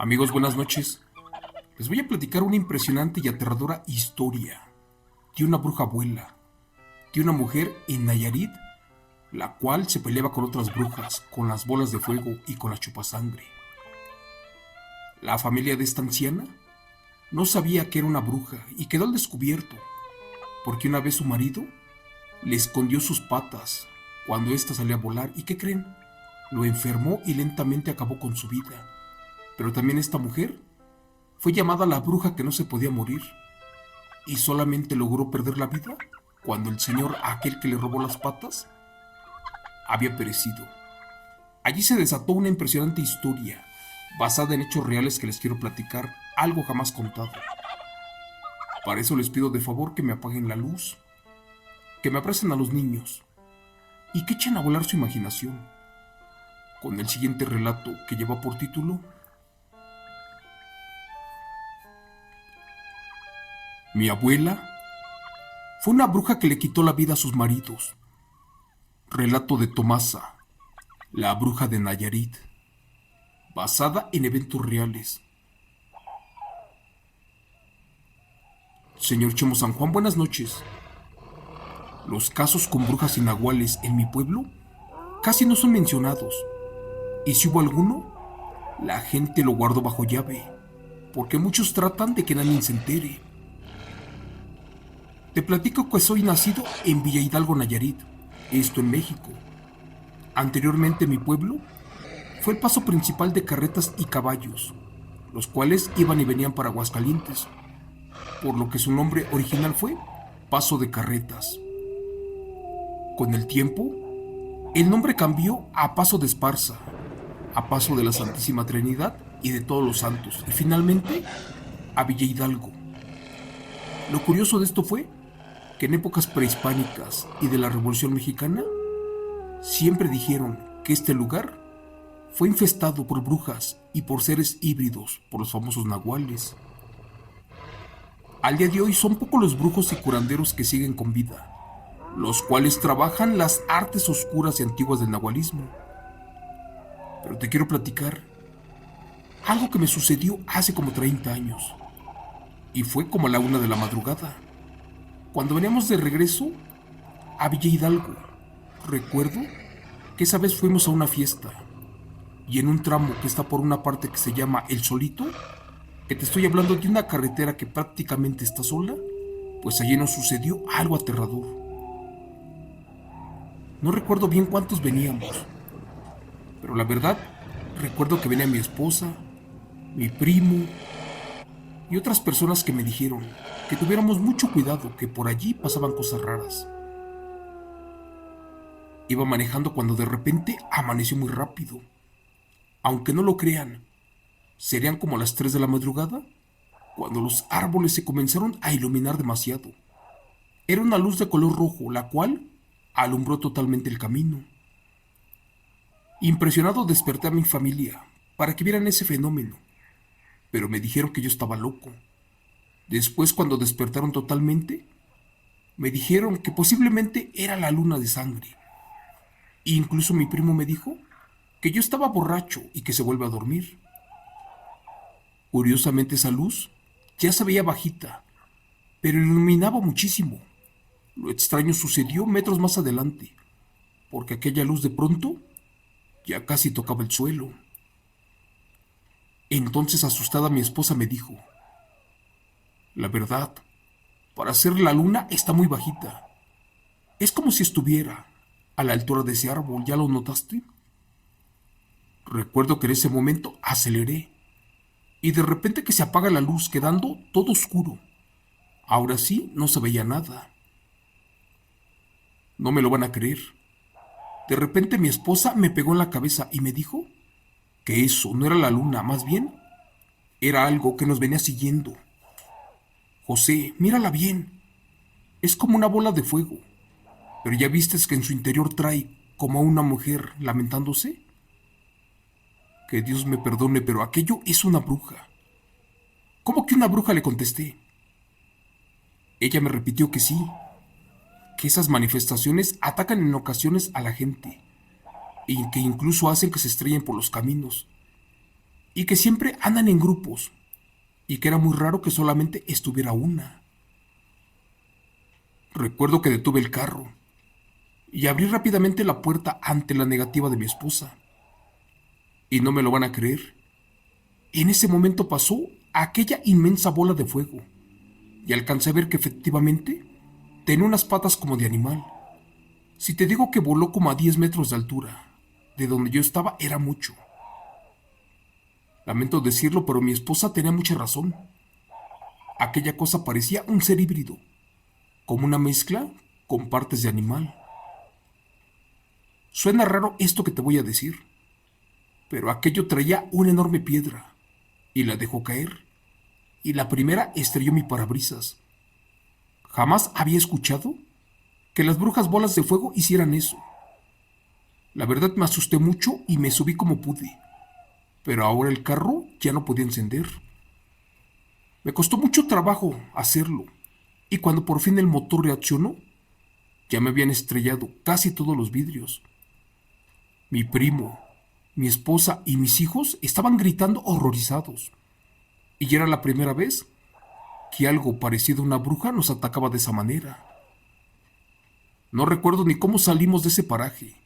Amigos, buenas noches. Les voy a platicar una impresionante y aterradora historia de una bruja abuela, de una mujer en Nayarit, la cual se peleaba con otras brujas, con las bolas de fuego y con la chupasangre. La familia de esta anciana no sabía que era una bruja y quedó al descubierto, porque una vez su marido le escondió sus patas cuando ésta salía a volar. ¿Y qué creen? Lo enfermó y lentamente acabó con su vida. Pero también esta mujer fue llamada la bruja que no se podía morir y solamente logró perder la vida cuando el señor, aquel que le robó las patas, había perecido. Allí se desató una impresionante historia basada en hechos reales que les quiero platicar, algo jamás contado. Para eso les pido de favor que me apaguen la luz, que me abracen a los niños y que echen a volar su imaginación con el siguiente relato que lleva por título Mi abuela fue una bruja que le quitó la vida a sus maridos. Relato de Tomasa, la bruja de Nayarit, basada en eventos reales. Señor Chemo San Juan, buenas noches. Los casos con brujas inaguales en mi pueblo casi no son mencionados, y si hubo alguno, la gente lo guardó bajo llave, porque muchos tratan de que nadie se entere. Te platico que soy nacido en Villa Hidalgo, Nayarit, esto en México. Anteriormente mi pueblo fue el paso principal de carretas y caballos, los cuales iban y venían para Aguascalientes, por lo que su nombre original fue Paso de Carretas. Con el tiempo, el nombre cambió a Paso de Esparza, a Paso de la Santísima Trinidad y de Todos los Santos, y finalmente a Villa Hidalgo. Lo curioso de esto fue que en épocas prehispánicas y de la Revolución Mexicana, siempre dijeron que este lugar fue infestado por brujas y por seres híbridos, por los famosos nahuales. Al día de hoy son pocos los brujos y curanderos que siguen con vida, los cuales trabajan las artes oscuras y antiguas del nahualismo. Pero te quiero platicar algo que me sucedió hace como 30 años, y fue como a la 1 de la madrugada, cuando veníamos de regreso a Villa Hidalgo. Recuerdo que esa vez fuimos a una fiesta, y en un tramo que está por una parte que se llama El Solito, que te estoy hablando de una carretera que prácticamente está sola, pues allí nos sucedió algo aterrador. No recuerdo bien cuántos veníamos, pero la verdad, recuerdo que venía mi esposa, mi primo y otras personas que me dijeron que tuviéramos mucho cuidado, que por allí pasaban cosas raras. Iba manejando cuando de repente amaneció muy rápido. Aunque no lo crean, serían como las 3 de la madrugada cuando los árboles se comenzaron a iluminar demasiado. Era una luz de color rojo, la cual alumbró totalmente el camino. Impresionado desperté a mi familia para que vieran ese fenómeno, pero me dijeron que yo estaba loco. Después, cuando despertaron totalmente, me dijeron que posiblemente era la luna de sangre. E incluso mi primo me dijo que yo estaba borracho y que se vuelve a dormir. Curiosamente esa luz ya se veía bajita, pero iluminaba muchísimo. Lo extraño sucedió metros más adelante, porque aquella luz de pronto ya casi tocaba el suelo. Entonces, asustada, mi esposa me dijo: la verdad, para ser la luna está muy bajita. Es como si estuviera a la altura de ese árbol, ¿ya lo notaste? Recuerdo que en ese momento aceleré y de repente que se apaga la luz, quedando todo oscuro. Ahora sí, no se veía nada. No me lo van a creer. De repente mi esposa me pegó en la cabeza y me dijo que eso no era la luna, más bien era algo que nos venía siguiendo. José, mírala bien. Es como una bola de fuego. Pero ya vistes que en su interior trae como a una mujer lamentándose. Que Dios me perdone, pero aquello es una bruja. ¿Cómo que una bruja?, le contesté. Ella me repitió que sí, que esas manifestaciones atacan en ocasiones a la gente y que incluso hacen que se estrellen por los caminos, y que siempre andan en grupos y que era muy raro que solamente estuviera una. Recuerdo que detuve el carro y abrí rápidamente la puerta ante la negativa de mi esposa. Y no me lo van a creer. En ese momento pasó aquella inmensa bola de fuego y alcancé a ver que efectivamente tenía unas patas como de animal. Si te digo que voló como a 10 metros de altura, de donde yo estaba era mucho. Lamento decirlo, pero mi esposa tenía mucha razón. Aquella cosa parecía un ser híbrido, como una mezcla con partes de animal. Suena raro esto que te voy a decir, pero aquello traía una enorme piedra y la dejó caer, y la primera estrelló mi parabrisas. Jamás había escuchado que las brujas bolas de fuego hicieran eso. La verdad me asusté mucho y me subí como pude, pero ahora el carro ya no podía encender. Me costó mucho trabajo hacerlo, y cuando por fin el motor reaccionó, ya me habían estrellado casi todos los vidrios. Mi primo, mi esposa y mis hijos estaban gritando horrorizados, y ya era la primera vez que algo parecido a una bruja nos atacaba de esa manera. No recuerdo ni cómo salimos de ese paraje.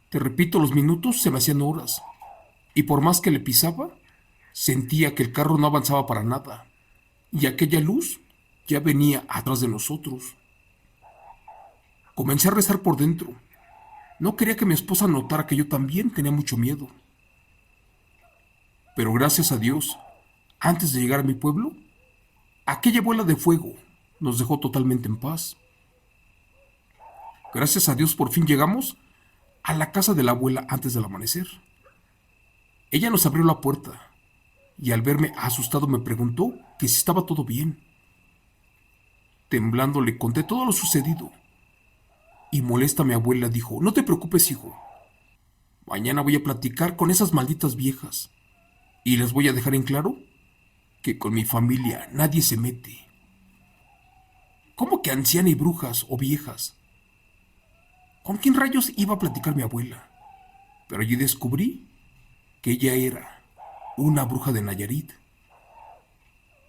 Te repito, los minutos se me hacían horas, y por más que le pisaba, sentía que el carro no avanzaba para nada, y aquella luz ya venía atrás de nosotros. Comencé a rezar por dentro. No quería que mi esposa notara que yo también tenía mucho miedo. Pero gracias a Dios, antes de llegar a mi pueblo, aquella bola de fuego nos dejó totalmente en paz. Gracias a Dios por fin llegamos a la casa de la abuela antes del amanecer. Ella nos abrió la puerta y al verme asustado me preguntó que si estaba todo bien. Temblando le conté todo lo sucedido y molesta mi abuela dijo: "No te preocupes, hijo. Mañana voy a platicar con esas malditas viejas y les voy a dejar en claro que con mi familia nadie se mete". ¿Cómo que anciana y brujas o viejas? ¿Con quién rayos iba a platicar mi abuela? Pero allí descubrí que ella era una bruja de Nayarit.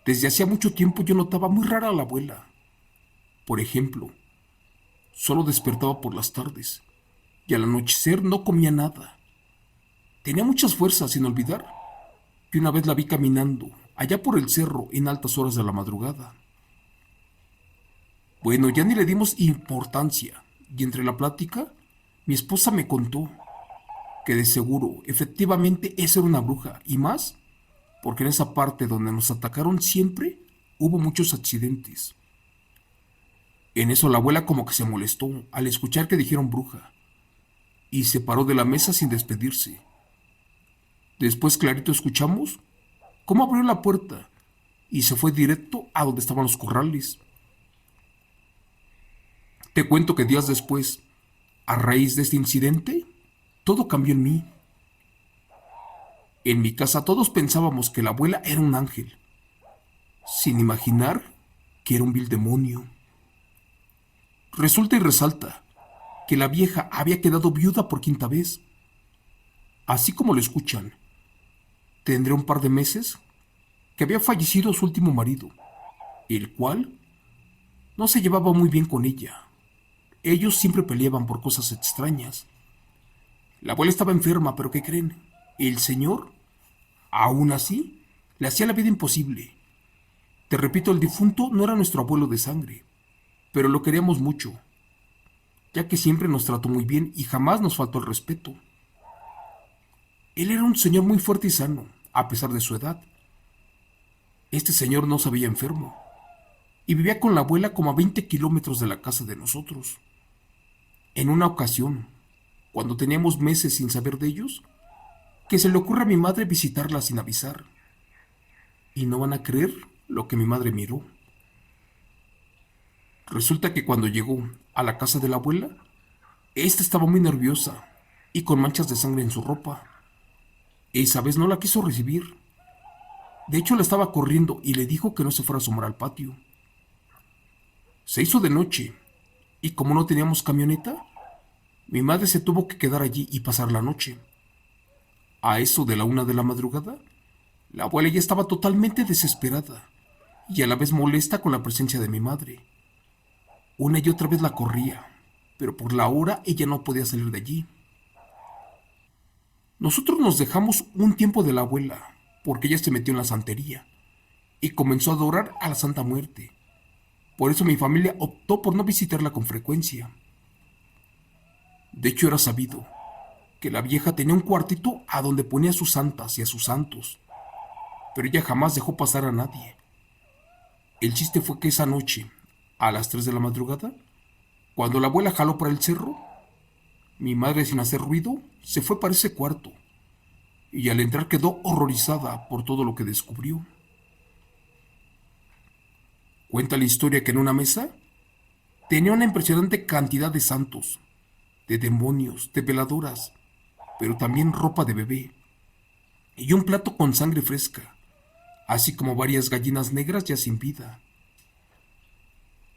Desde hacía mucho tiempo yo notaba muy rara a la abuela. Por ejemplo, solo despertaba por las tardes y al anochecer no comía nada. Tenía muchas fuerzas, sin olvidar que una vez la vi caminando allá por el cerro en altas horas de la madrugada. Bueno, ya ni le dimos importancia, y entre la plática, mi esposa me contó que de seguro, efectivamente, esa era una bruja, y más, porque en esa parte donde nos atacaron siempre hubo muchos accidentes. En eso la abuela como que se molestó al escuchar que dijeron bruja, y se paró de la mesa sin despedirse. Después clarito escuchamos cómo abrió la puerta y se fue directo a donde estaban los corrales. Te cuento que días después, a raíz de este incidente, todo cambió en mí. En mi casa todos pensábamos que la abuela era un ángel, sin imaginar que era un vil demonio. Resulta y resalta que la vieja había quedado viuda por quinta vez. Así como lo escuchan, tendría un par de meses que había fallecido su último marido, el cual no se llevaba muy bien con ella. Ellos siempre peleaban por cosas extrañas. La abuela estaba enferma, pero ¿qué creen? El señor, aún así, le hacía la vida imposible. Te repito, el difunto no era nuestro abuelo de sangre, pero lo queríamos mucho, ya que siempre nos trató muy bien y jamás nos faltó el respeto. Él era un señor muy fuerte y sano, a pesar de su edad. Este señor no se veía enfermo y vivía con la abuela como a 20 kilómetros de la casa de nosotros. En una ocasión, cuando teníamos meses sin saber de ellos, que se le ocurre a mi madre visitarla sin avisar. Y no van a creer lo que mi madre miró. Resulta que cuando llegó a la casa de la abuela, esta estaba muy nerviosa y con manchas de sangre en su ropa. Esa vez no la quiso recibir. De hecho, la estaba corriendo y le dijo que no se fuera a asomar al patio. Se hizo de noche y como no teníamos camioneta, mi madre se tuvo que quedar allí y pasar la noche. A eso de la 1 de la madrugada, la abuela ya estaba totalmente desesperada y a la vez molesta con la presencia de mi madre. Una y otra vez la corría, pero por la hora ella no podía salir de allí. Nosotros nos dejamos un tiempo de la abuela, porque ella se metió en la santería y comenzó a adorar a la Santa Muerte. Por eso mi familia optó por no visitarla con frecuencia. De hecho, era sabido que la vieja tenía un cuartito a donde ponía a sus santas y a sus santos, pero ella jamás dejó pasar a nadie. El chiste fue que esa noche, a las 3 de la madrugada, cuando la abuela jaló para el cerro, mi madre, sin hacer ruido, se fue para ese cuarto y al entrar quedó horrorizada por todo lo que descubrió. Cuenta la historia que en una mesa tenía una impresionante cantidad de santos, de demonios, de veladoras, pero también ropa de bebé y un plato con sangre fresca, así como varias gallinas negras ya sin vida.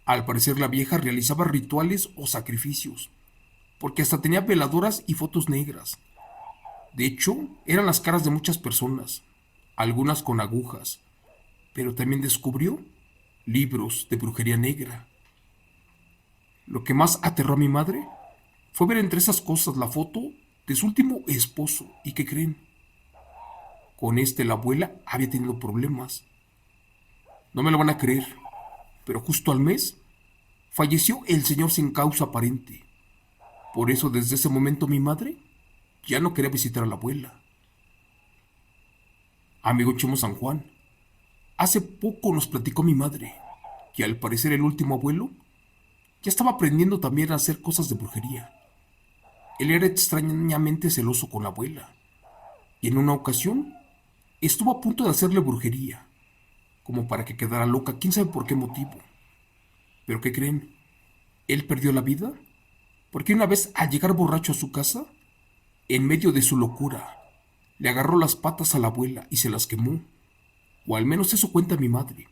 Al parecer la vieja realizaba rituales o sacrificios, porque hasta tenía veladoras y fotos negras. De hecho, eran las caras de muchas personas, algunas con agujas, pero también descubrió libros de brujería negra. Lo que más aterró a mi madre fue ver entre esas cosas la foto de su último esposo. ¿Y qué creen? Con este la abuela había tenido problemas. No me lo van a creer, pero justo al mes falleció el señor sin causa aparente. Por eso desde ese momento mi madre ya no quería visitar a la abuela. Amigo Chemo San Juan, hace poco nos platicó mi madre que al parecer el último abuelo ya estaba aprendiendo también a hacer cosas de brujería. Él era extrañamente celoso con la abuela y en una ocasión estuvo a punto de hacerle brujería, como para que quedara loca, quién sabe por qué motivo. Pero ¿qué creen? Él perdió la vida porque una vez al llegar borracho a su casa, en medio de su locura, le agarró las patas a la abuela y se las quemó. O al menos eso cuenta mi madre,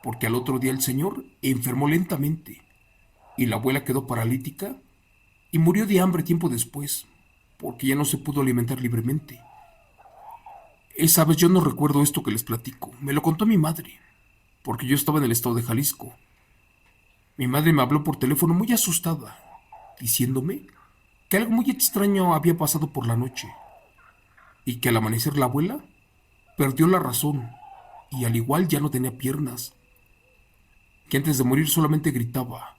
porque al otro día el señor enfermó lentamente y la abuela quedó paralítica y murió de hambre tiempo después, porque ya no se pudo alimentar libremente. Esa vez yo no recuerdo esto que les platico, me lo contó mi madre, porque yo estaba en el estado de Jalisco. Mi madre me habló por teléfono muy asustada, diciéndome que algo muy extraño había pasado por la noche y que al amanecer la abuela perdió la razón y al igual ya no tenía piernas, que antes de morir solamente gritaba: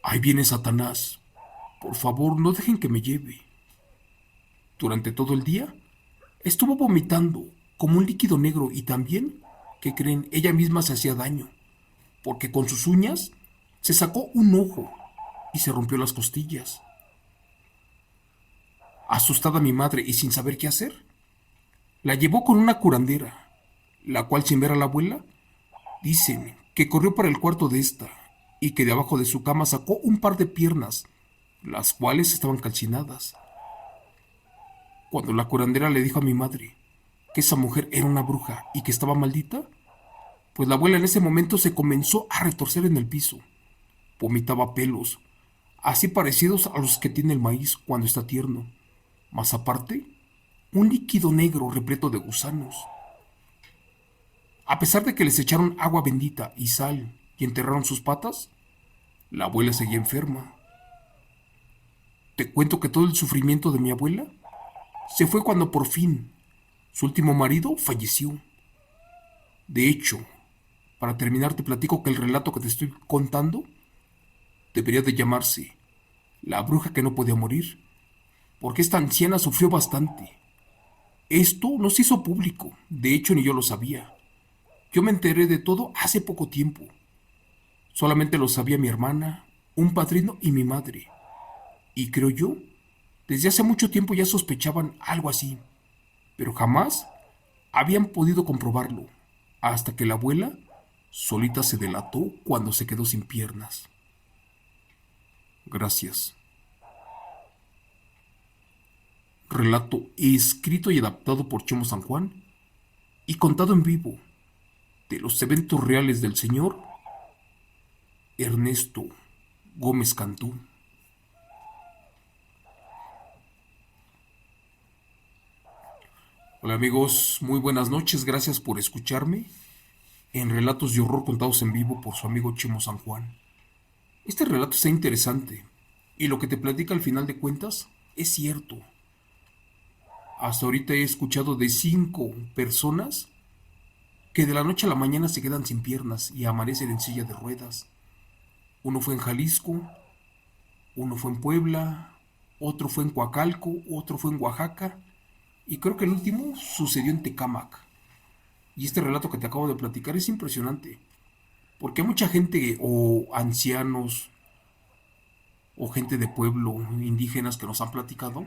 "Ahí viene Satanás, por favor no dejen que me lleve". Durante todo el día estuvo vomitando como un líquido negro y también, ¿que creen? Ella misma se hacía daño, porque con sus uñas se sacó un ojo y se rompió las costillas. Asustada mi madre y sin saber qué hacer, la llevó con una curandera, la cual sin ver a la abuela, dicen que corrió para el cuarto de esta y que de abajo de su cama sacó un par de piernas, las cuales estaban calcinadas. Cuando la curandera le dijo a mi madre que esa mujer era una bruja y que estaba maldita, pues la abuela en ese momento se comenzó a retorcer en el piso. Vomitaba pelos, así parecidos a los que tiene el maíz cuando está tierno. Más aparte, un líquido negro repleto de gusanos. A pesar de que les echaron agua bendita y sal y enterraron sus patas, la abuela seguía enferma. Te cuento que todo el sufrimiento de mi abuela se fue cuando por fin su último marido falleció. De hecho, para terminar te platico que el relato que te estoy contando debería de llamarse La bruja que no podía morir, porque esta anciana sufrió bastante. Esto no se hizo público, de hecho ni yo lo sabía. Yo me enteré de todo hace poco tiempo. Solamente lo sabía mi hermana, un padrino y mi madre. Y creo yo, desde hace mucho tiempo ya sospechaban algo así, pero jamás habían podido comprobarlo, hasta que la abuela solita se delató cuando se quedó sin piernas. Gracias. Relato escrito y adaptado por Chemo San Juan y contado en vivo de los eventos reales del señor Ernesto Gómez Cantú. Hola amigos, muy buenas noches, gracias por escucharme en Relatos de Horror contados en vivo por su amigo Chemo San Juan. Este relato está interesante y lo que te platica al final de cuentas es cierto. Hasta ahorita he escuchado de 5 personas que de la noche a la mañana se quedan sin piernas y amanecen en silla de ruedas. Uno fue en Jalisco, uno fue en Puebla, otro fue en Coacalco, otro fue en Oaxaca y creo que el último sucedió en Tecámac. Y este relato que te acabo de platicar es impresionante, porque hay mucha gente o ancianos o gente de pueblo, indígenas que nos han platicado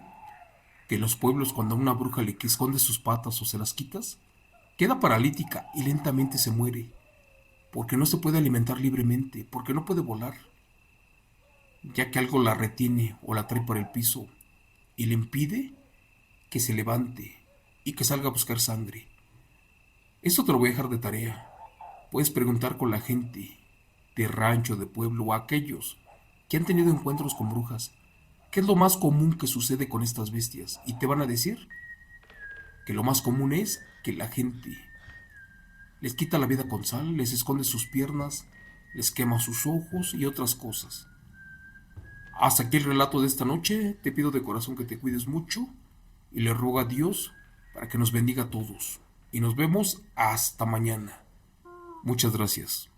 que en los pueblos cuando a una bruja le esconde sus patas o se las quitas, queda paralítica y lentamente se muere, porque no se puede alimentar libremente, porque no puede volar, ya que algo la retiene o la trae por el piso y le impide que se levante y que salga a buscar sangre. Esto te lo voy a dejar de tarea. Puedes preguntar con la gente de rancho, de pueblo o aquellos que han tenido encuentros con brujas. ¿Qué es lo más común que sucede con estas bestias? Y te van a decir que lo más común es que la gente les quita la vida con sal, les esconde sus piernas, les quema sus ojos y otras cosas. Hasta aquí el relato de esta noche. Te pido de corazón que te cuides mucho y le ruego a Dios para que nos bendiga a todos. Y nos vemos hasta mañana. Muchas gracias.